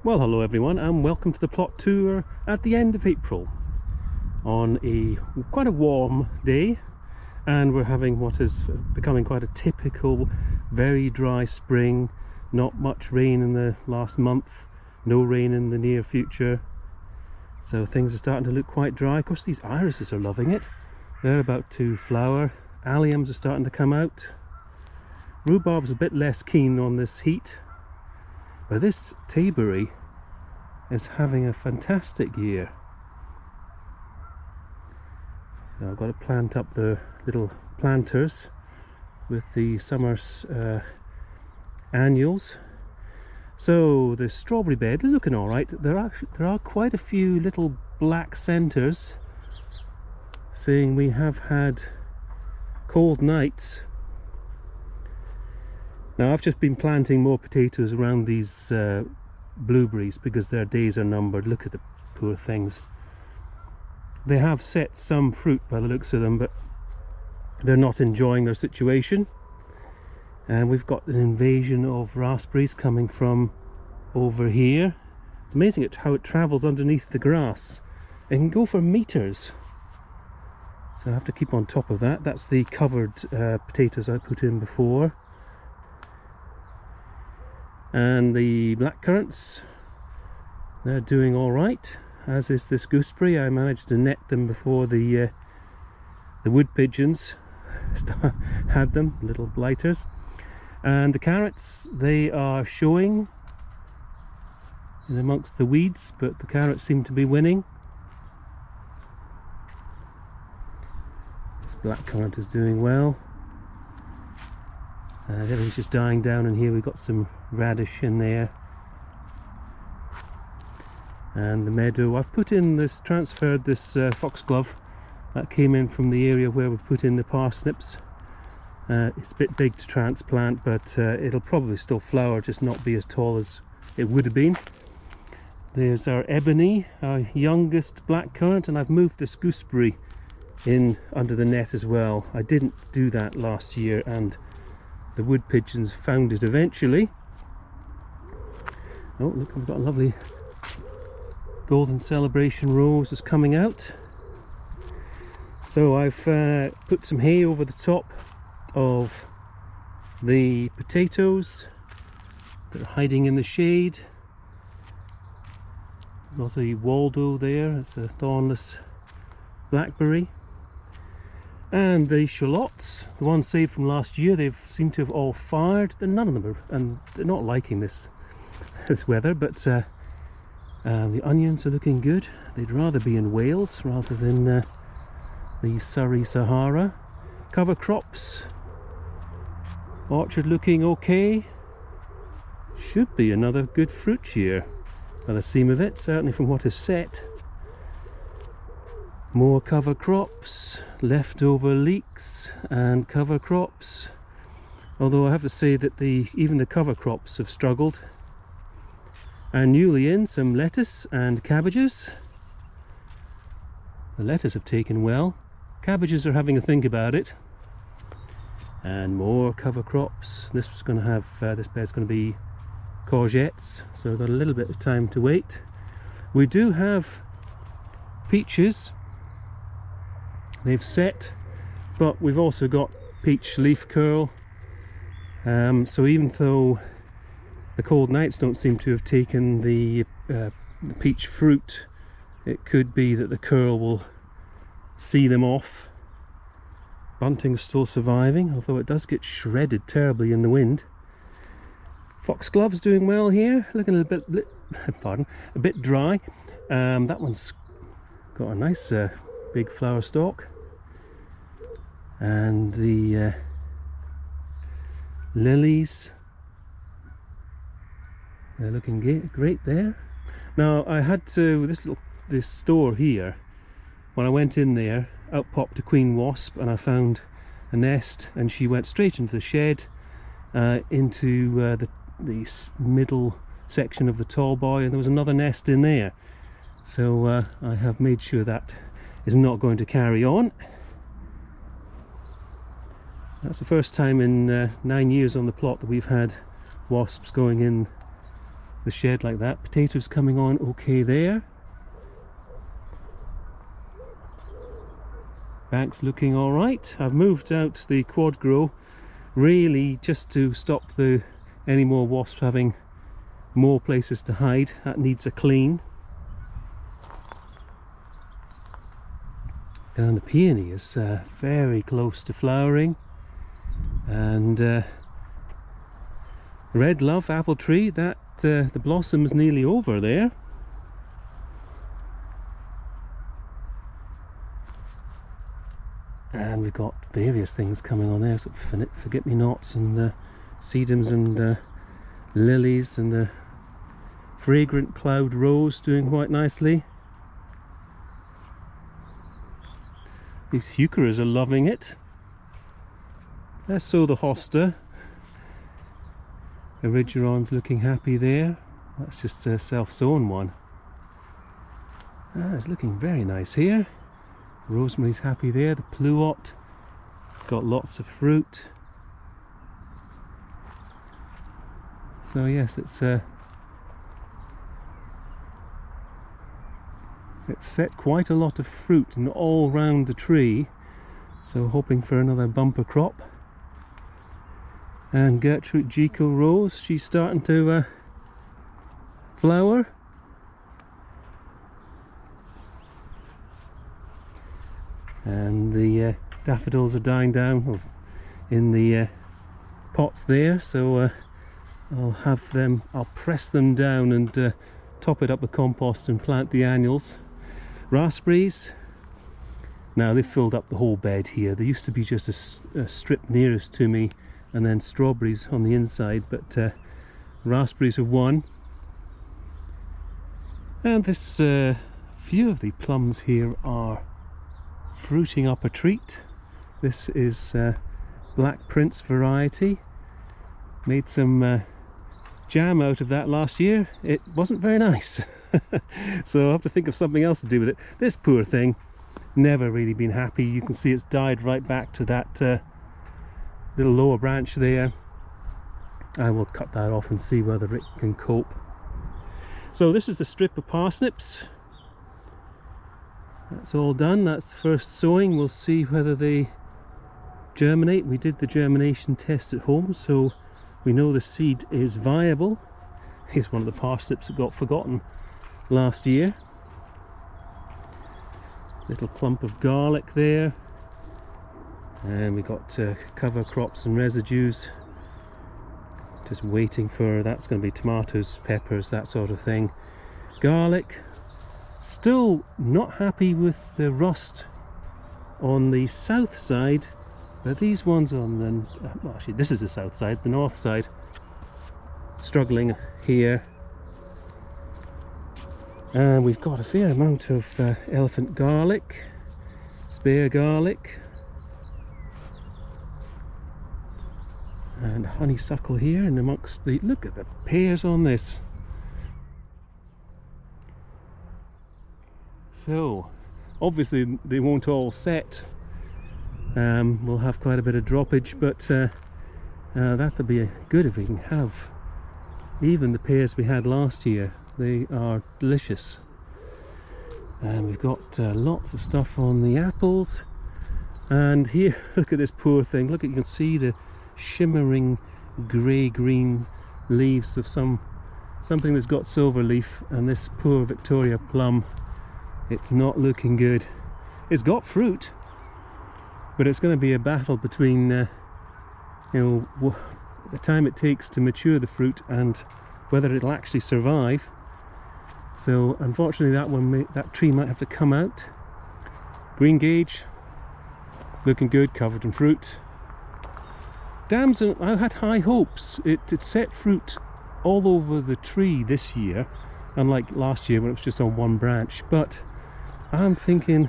Well, hello everyone, and welcome to the plot tour at the end of April on quite a warm day, and we're having what is becoming quite a typical very dry spring. Not much rain in the last month, no rain in the near future, so things are starting to look quite dry. Of course, these irises are loving it. They're about to flower. Alliums are starting to come out. Rhubarb's a bit less keen on this heat, but this Tayberry is having a fantastic year. So I've got to plant up the little planters with the summer annuals. So the strawberry bed is looking all right. There are quite a few little black centres, saying we have had cold nights. Now I've just been planting more potatoes around these blueberries because their days are numbered. Look at the poor things. They have set some fruit by the looks of them, but they're not enjoying their situation. And we've got an invasion of raspberries coming from over here. It's amazing how it travels underneath the grass. It can go for meters. So I have to keep on top of that. That's the covered potatoes I put in before. And the blackcurrants, they're doing all right, as is this gooseberry. I managed to net them before the wood pigeons had them, little blighters. And the carrots, they are showing in amongst the weeds, but the carrots seem to be winning. This blackcurrant is doing well. Everything's just dying down, and here we've got some radish in there. And the meadow, I've put in this, transferred this foxglove that came in from the area where we've put in the parsnips. It's a bit big to transplant, but it'll probably still flower, just not be as tall as it would have been. There's our ebony, our youngest blackcurrant, and I've moved this gooseberry in under the net as well. I didn't do that last year, and the wood pigeons found it eventually. Oh, look, we've got a lovely golden celebration rose is coming out. So I've put some hay over the top of the potatoes that are hiding in the shade. Got a Waldo there, it's a thornless blackberry. And the shallots, the ones saved from last year, they've seemed to have all fired. None of them are, and they're not liking this weather, but the onions are looking good. They'd rather be in Wales rather than the Surrey Sahara. Cover crops, orchard looking okay. Should be another good fruit year by the seam of it, certainly from what is set. More cover crops, leftover leeks and cover crops. Although I have to say that even the cover crops have struggled. And newly in, some lettuce and cabbages. The lettuce have taken well. Cabbages are having a think about it. And more cover crops. This bed's going to be courgettes, so I've got a little bit of time to wait. We do have peaches. They've set, but we've also got peach leaf curl. So even though the cold nights don't seem to have taken the peach fruit, it could be that the curl will see them off. Bunting's still surviving, although it does get shredded terribly in the wind. Foxglove's doing well here, looking a bit dry. That one's got a nice big flower stalk. And the lilies, they're looking great there. Now I had to, this store here, when I went in there, out popped a queen wasp, and I found a nest, and she went straight into the shed, into the middle section of the tall boy, and there was another nest in there. So I have made sure that is not going to carry on. That's the first time in 9 years on the plot that we've had wasps going in the shed like that. Potatoes coming on okay there. Bank's looking alright. I've moved out the quad grow really just to stop any more wasps having more places to hide. That needs a clean. And the peony is very close to flowering. And red love apple tree, that the blossom is nearly over there. And we've got various things coming on there, so forget-me-nots and sedums and lilies, and the fragrant cloud rose doing quite nicely. These heucheras are loving it. So the hosta. The Erigeron's looking happy there. That's just a self-sown one. It's looking very nice here. Rosemary's happy there. The pluot got lots of fruit. So yes, it's set quite a lot of fruit and all round the tree. So hoping for another bumper crop. And Gertrude Jekyll Rose, she's starting to flower. And the daffodils are dying down in the pots there, so I'll press them down and top it up with compost and plant the annuals. Raspberries, now they've filled up the whole bed here. There used to be just a strip nearest to me and then strawberries on the inside, but raspberries have won. And this few of the plums here are fruiting up a treat. This is Black Prince variety. Made some jam out of that last year. It wasn't very nice. So I'll have to think of something else to do with it. This poor thing, never really been happy. You can see it's died right back to that little lower branch there. I will cut that off and see whether it can cope. So this is the strip of parsnips. That's all done. That's the first sowing. We'll see whether they germinate. We did the germination test at home, so we know the seed is viable. Here's one of the parsnips that got forgotten last year. Little clump of garlic there. And we got cover crops and residues. Just waiting for, that's going to be tomatoes, peppers, that sort of thing. Garlic. Still not happy with the rust on the south side, but these ones on the, well, actually this is the south side, the north side, struggling here. And we've got a fair amount of elephant garlic, spare garlic, and honeysuckle here, and amongst the, look at the pears on this. So obviously they won't all set. We'll have quite a bit of droppage, but that'll be good if we can have even the pears we had last year. They are delicious. And we've got lots of stuff on the apples. And here, look at this poor thing. Look, you can see the shimmering grey-green leaves of something that's got silver leaf, and this poor Victoria plum, it's not looking good. It's got fruit, but it's going to be a battle between you know, the time it takes to mature the fruit and whether it'll actually survive. So unfortunately that tree might have to come out. Green gage, looking good, covered in fruit. Damson, I had high hopes. It set fruit all over the tree this year, unlike last year when it was just on one branch. But I'm thinking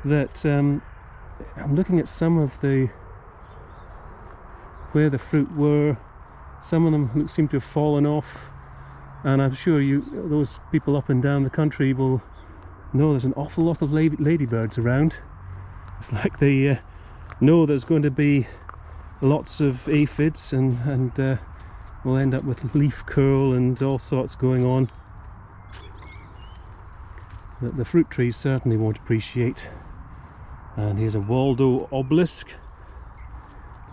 that I'm looking at some of the where the fruit were. Some of them seem to have fallen off, and I'm sure those people up and down the country will know there's an awful lot of ladybirds around. It's like they know there's going to be lots of aphids and we'll end up with leaf curl and all sorts going on that the fruit trees certainly won't appreciate. And here's a Waldo obelisk,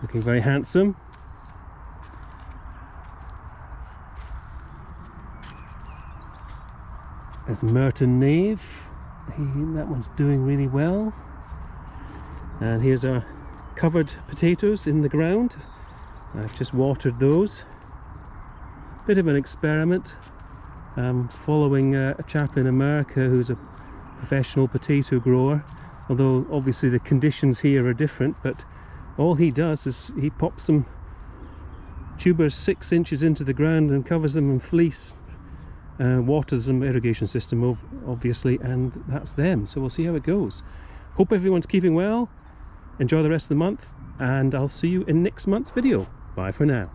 looking very handsome. There's Merton Nave, that one's doing really well. And here's our covered potatoes in the ground. I've just watered those. Bit of an experiment, following a chap in America who's a professional potato grower, although obviously the conditions here are different. But all he does is he pops some tubers 6 inches into the ground and covers them in fleece, waters them, irrigation system obviously, and that's them. So we'll see how it goes. Hope everyone's keeping well. Enjoy the rest of the month, and I'll see you in next month's video. Bye for now.